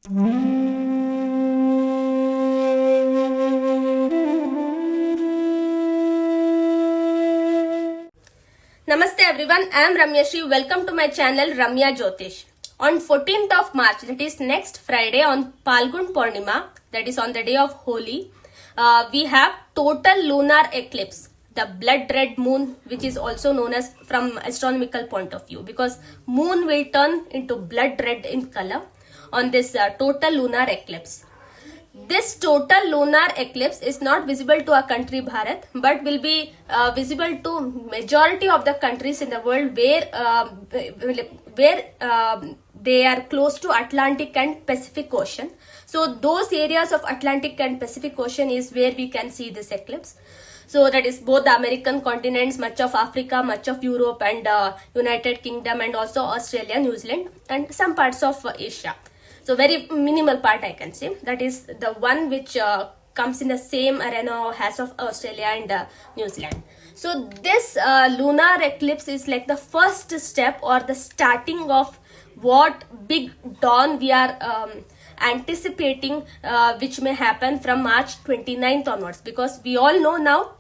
Namaste everyone, I am Ramya Shri. Welcome to my channel Ramya Jyotish. On 14th of March, that is next Friday on Palgun Purnima, that is on the day of Holi, we have total lunar eclipse, the blood red moon, which is also known as from astronomical point of view, because moon will turn into blood red in color on this total lunar eclipse. This total lunar eclipse is not visible to our country Bharat, but will be visible to majority of the countries in the world where they are close to Atlantic and Pacific Ocean. So those areas of Atlantic and Pacific Ocean is where we can see this eclipse. So that is both the American continents, much of Africa, much of Europe and United Kingdom, and also Australia, New Zealand and some parts of Asia. So very minimal part I can say. That is the one which comes in the same arena as of Australia and New Zealand. So this lunar eclipse is like the first step or the starting of what big dawn we are anticipating, which may happen from March 29th onwards, because we all know now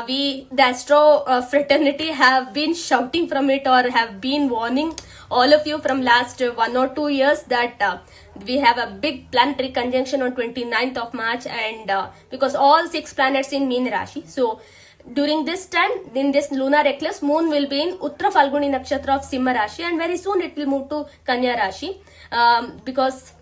the astro fraternity have been shouting from it or have been warning all of you from last 1 or 2 years that we have a big planetary conjunction on 29th of March, and because all 6 planets in Meen Rashi. So during this time, in this lunar eclipse, moon will be in Uttra Falguni Nakshatra of Simha Rashi, and very soon it will move to Kanya Rashi, because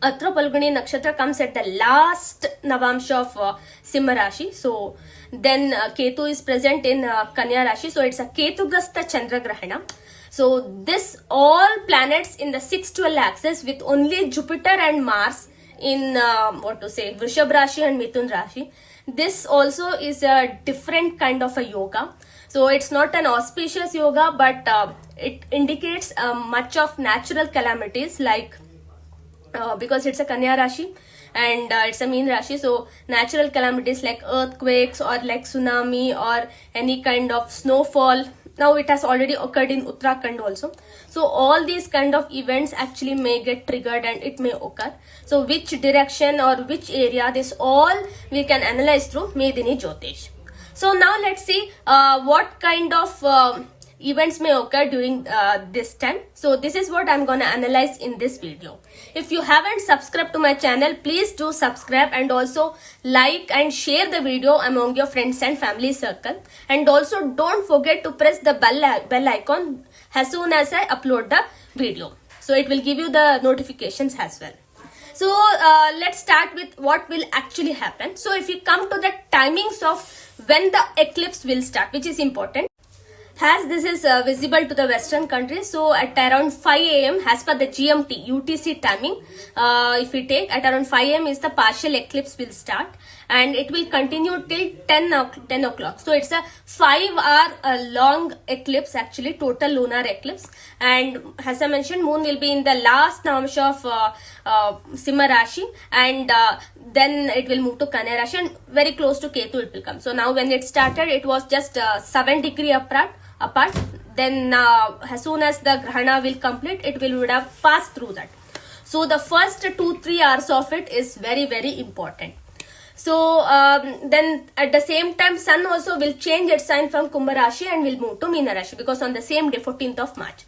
Uttra Falguni Nakshatra comes at the last Navamsha of Simha Rashi. So then Ketu is present in Kanya Rashi. So it's a Ketugastha Chandra Grahana. So this all planets in the 6-12 axis with only Jupiter and Mars in Vrishabh Rashi and Mithun Rashi. This also is a different kind of a yoga. So it's not an auspicious yoga, but it indicates much of natural calamities, like because it's a Kanya Rashi and it's a Meen Rashi, so natural calamities like earthquakes or like tsunami or any kind of snowfall. Now it has already occurred in Uttarakhand also. So all these kind of events actually may get triggered and it may occur. So which direction or which area, this all we can analyze through Medini Jyotish. So now let's see what kind of events may occur during this time. So this is what I'm gonna analyze in this video. If you haven't subscribed to my channel, please do subscribe and also like and share the video among your friends and family circle. And also don't forget to press the bell icon as soon as I upload the video. So it will give you the notifications as well. So let's start with what will actually happen. So if you come to the timings of when the eclipse will start, which is important, as this is visible to the western countries, so at around 5 a.m. as per the GMT UTC timing, if we take at around 5 a.m. is the partial eclipse will start, and it will continue till 10 o'clock. So it's a 5-hour long eclipse, actually total lunar eclipse. And as I mentioned, moon will be in the last Navamsha of Simha Rashi, and then it will move to Kanya Rashi and very close to Ketu it will come. So now when it started, it was just 7 degrees apart. Then as soon as the Grahana will complete, it would have passed through that. So the first 2-3 hours of it is very, very important. So then at the same time, sun also will change its sign from Kumbha Rashi and will move to Meena Rashi, because on the same day, 14th of March.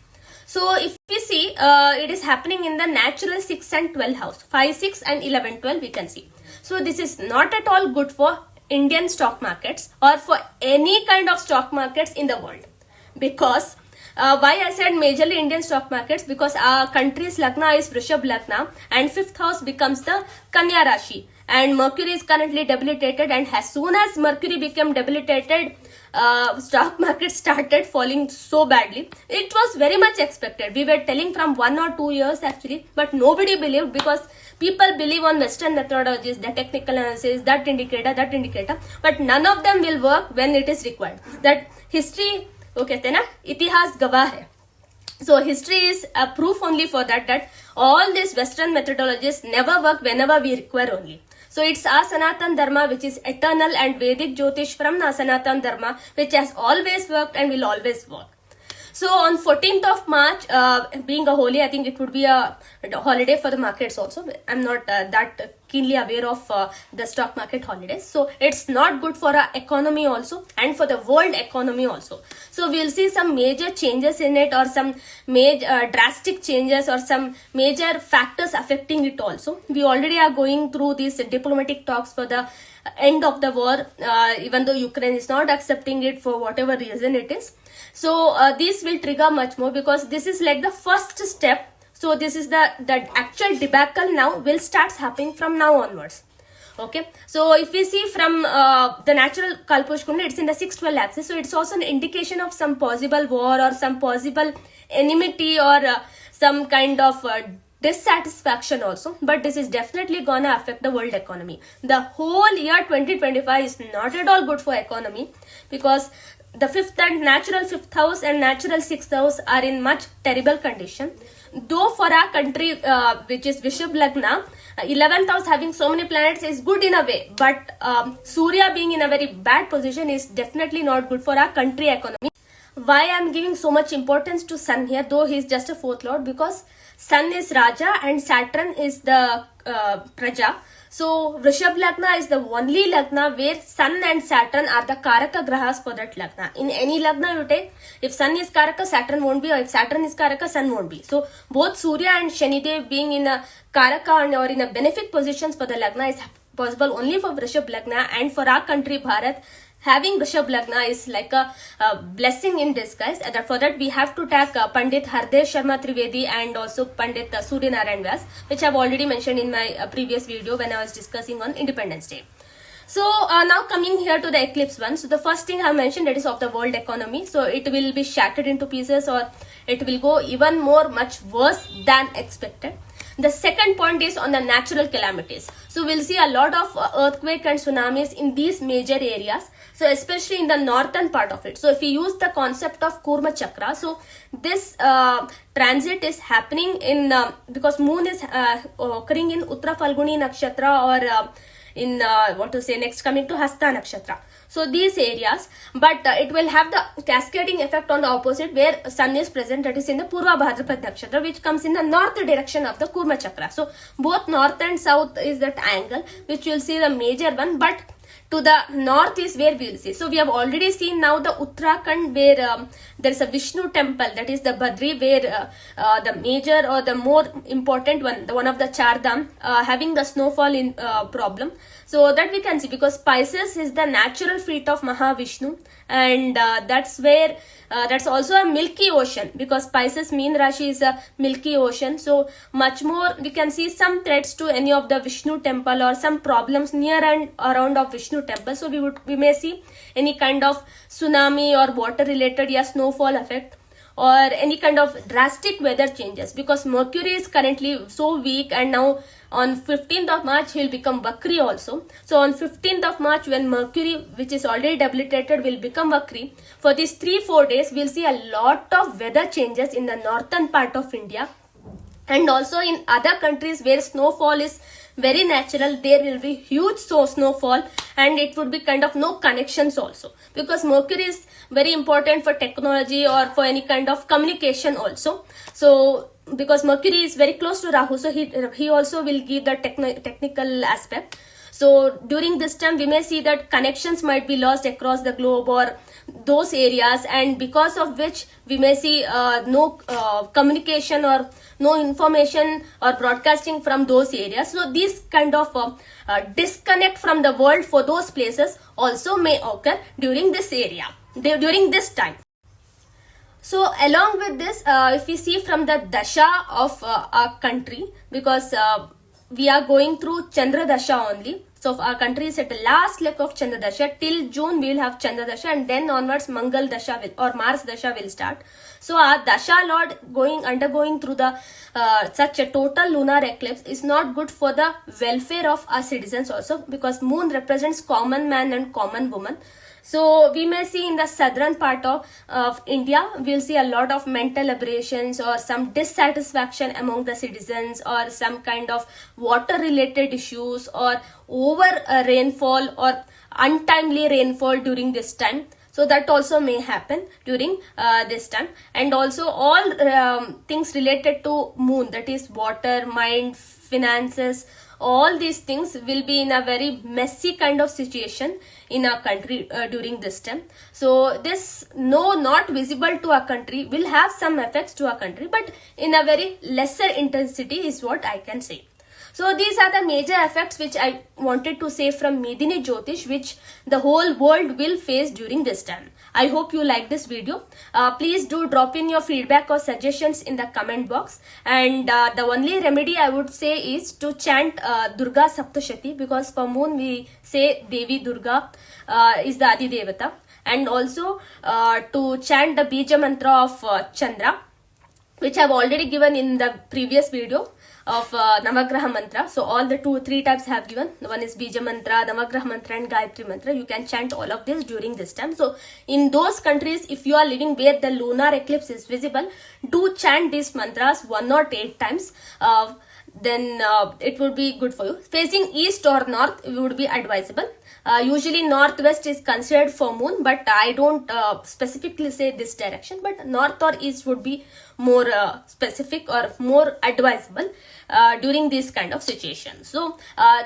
So if we see, it is happening in the natural 6 and 12 house, 5, 6 and 11, 12 we can see. So this is not at all good for Indian stock markets or for any kind of stock markets in the world. Because why I said majorly Indian stock markets, because our country's Lagna is Vrishabh Lagna and 5th house becomes the Kanya Rashi, and Mercury is currently debilitated, and as soon as Mercury became debilitated, stock market started falling so badly. It was very much expected. We were telling from 1 or 2 years actually, but nobody believed, because people believe on Western methodologies, the technical analysis, that indicator, but none of them will work when it is required. That history, वो कहते हैं ना, इतिहास गवाह है. So history is a proof only for that all these Western methodologies never work whenever we require only. So it's our Sanatan Dharma which is eternal, and Vedic Jyotish from the Sanatan Dharma which has always worked and will always work. So on 14th of March, being a Holi, I think it would be a holiday for the markets also. I'm not that keenly aware of the stock market holidays. So it's not good for our economy also and for the world economy also. So we'll see some major changes in it, or some major drastic changes, or some major factors affecting it also. We already are going through these diplomatic talks for the end of the war, even though Ukraine is not accepting it for whatever reason it is. So this will trigger much more, because this is like the first step. So this is the actual debacle now will start happening from now onwards. Okay, so if we see from the natural Kalposh Kunda, it's in the 6-12 axis. So it's also an indication of some possible war, or some possible enmity, or some kind of dissatisfaction also. But this is definitely gonna affect the world economy. The whole year 2025 is not at all good for economy, because the fifth and natural fifth house and natural sixth house are in much terrible condition. Though for our country, which is Vishabh Lagna, 11th house having so many planets is good in a way, but Surya being in a very bad position is definitely not good for our country economy. Why I am giving so much importance to Sun here, though he is just a fourth lord, because Sun is Raja and Saturn is the Praja. So Vrishabh Lagna is the only Lagna where Sun and Saturn are the Karaka Grahas for that Lagna. In any Lagna you take, if Sun is Karaka, Saturn won't be, or if Saturn is Karaka, Sun won't be. So both Surya and Shanidev being in a Karaka or in a benefic positions for the Lagna is possible only for Vrishabh Lagna, and for our country Bharat, having Vrishabh Lagna is like a blessing in disguise. And for that we have to tag Pandit Hardev Sharma Trivedi and also Pandit Surya Narayan Vyas, which I've already mentioned in my previous video when I was discussing on Independence Day. So now coming here to the eclipse one. So the first thing I mentioned, that is of the world economy. So it will be shattered into pieces, or it will go even more much worse than expected. The second point is on the natural calamities. So we'll see a lot of earthquake and tsunamis in these major areas. So especially in the northern part of it. So if we use the concept of Kurma Chakra, so this transit is happening in, because moon is occurring in Uttara Falguni Nakshatra, or in what to say, next coming to Hasta Nakshatra. So these areas, but it will have the cascading effect on the opposite, where Sun is present, that is in the Purva Bhadrapad Nakshatra, which comes in the north direction of the Kurma Chakra. So both north and south is that angle, which you'll see the major one, but to the north is where we will see. So we have already seen now the Uttarakhand, where there is a Vishnu temple, that is the Badri, where the major or the more important one, the one of the Chardham, having the snowfall in problem. So that we can see, because Pisces is the natural feet of Mahavishnu, and that's where that's also a milky ocean, because Pisces mean Rashi is a milky ocean. So much more we can see some threats to any of the Vishnu temple, or some problems near and around of Vishnu temple. So we may see any kind of tsunami or water related snowfall effect, or any kind of drastic weather changes, because Mercury is currently so weak, and now on 15th of March he will become Vakri also. So on 15th of March, when Mercury, which is already debilitated, will become Vakri, for these 3-4 days we'll see a lot of weather changes in the northern part of India, and also in other countries where snowfall is very natural, there will be huge snowfall, and it would be kind of no connections also, because Mercury is very important for technology or for any kind of communication also. So because Mercury is very close to Rahu, so he also will give the technical aspect. So during this time we may see that connections might be lost across the globe or those areas, and because of which we may see no communication or no information or broadcasting from those areas. So this kind of disconnect from the world for those places also may occur during this area, during this time. So along with this, if we see from the dasha of our country, because we are going through Chandra dasha only. So our country is at the last leg of Chandra dasha. Till June we will have Chandra dasha, and then onwards Mangal dasha or Mars dasha will start. So our dasha lord undergoing through the such a total lunar eclipse is not good for the welfare of our citizens also, because moon represents common man and common woman. So we may see in the southern part of India, we'll see a lot of mental aberrations or some dissatisfaction among the citizens, or some kind of water related issues, or over rainfall or untimely rainfall during this time. So that also may happen during this time. And also all things related to moon, that is water, mind, finances, all these things will be in a very messy kind of situation in our country during this time. So this not visible to our country will have some effects to our country, but in a very lesser intensity is what I can say. So these are the major effects which I wanted to say from Medini Jyotish, which the whole world will face during this time. I hope you like this video. Please do drop in your feedback or suggestions in the comment box. And the only remedy I would say is to chant Durga Saptashati, because for moon we say Devi Durga is the Adi Devata. And also to chant the Bija Mantra of Chandra, which I have already given in the previous video of Navagraha Mantra. So all the 2-3 types I have given. One is Bija Mantra, Navagraha Mantra and Gayatri Mantra. You can chant all of this during this time. So in those countries, if you are living where the lunar eclipse is visible, do chant these mantras 1 or 8 times. Then it would be good for you. Facing east or north would be advisable. Usually northwest is considered for moon, but I don't specifically say this direction, but north or east would be more specific or more advisable during this kind of situation. So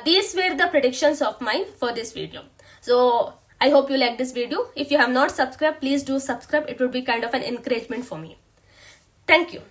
these were the predictions of mine for this video. So I hope you like this video. If you have not subscribed, please do subscribe. It would be kind of an encouragement for me. Thank you.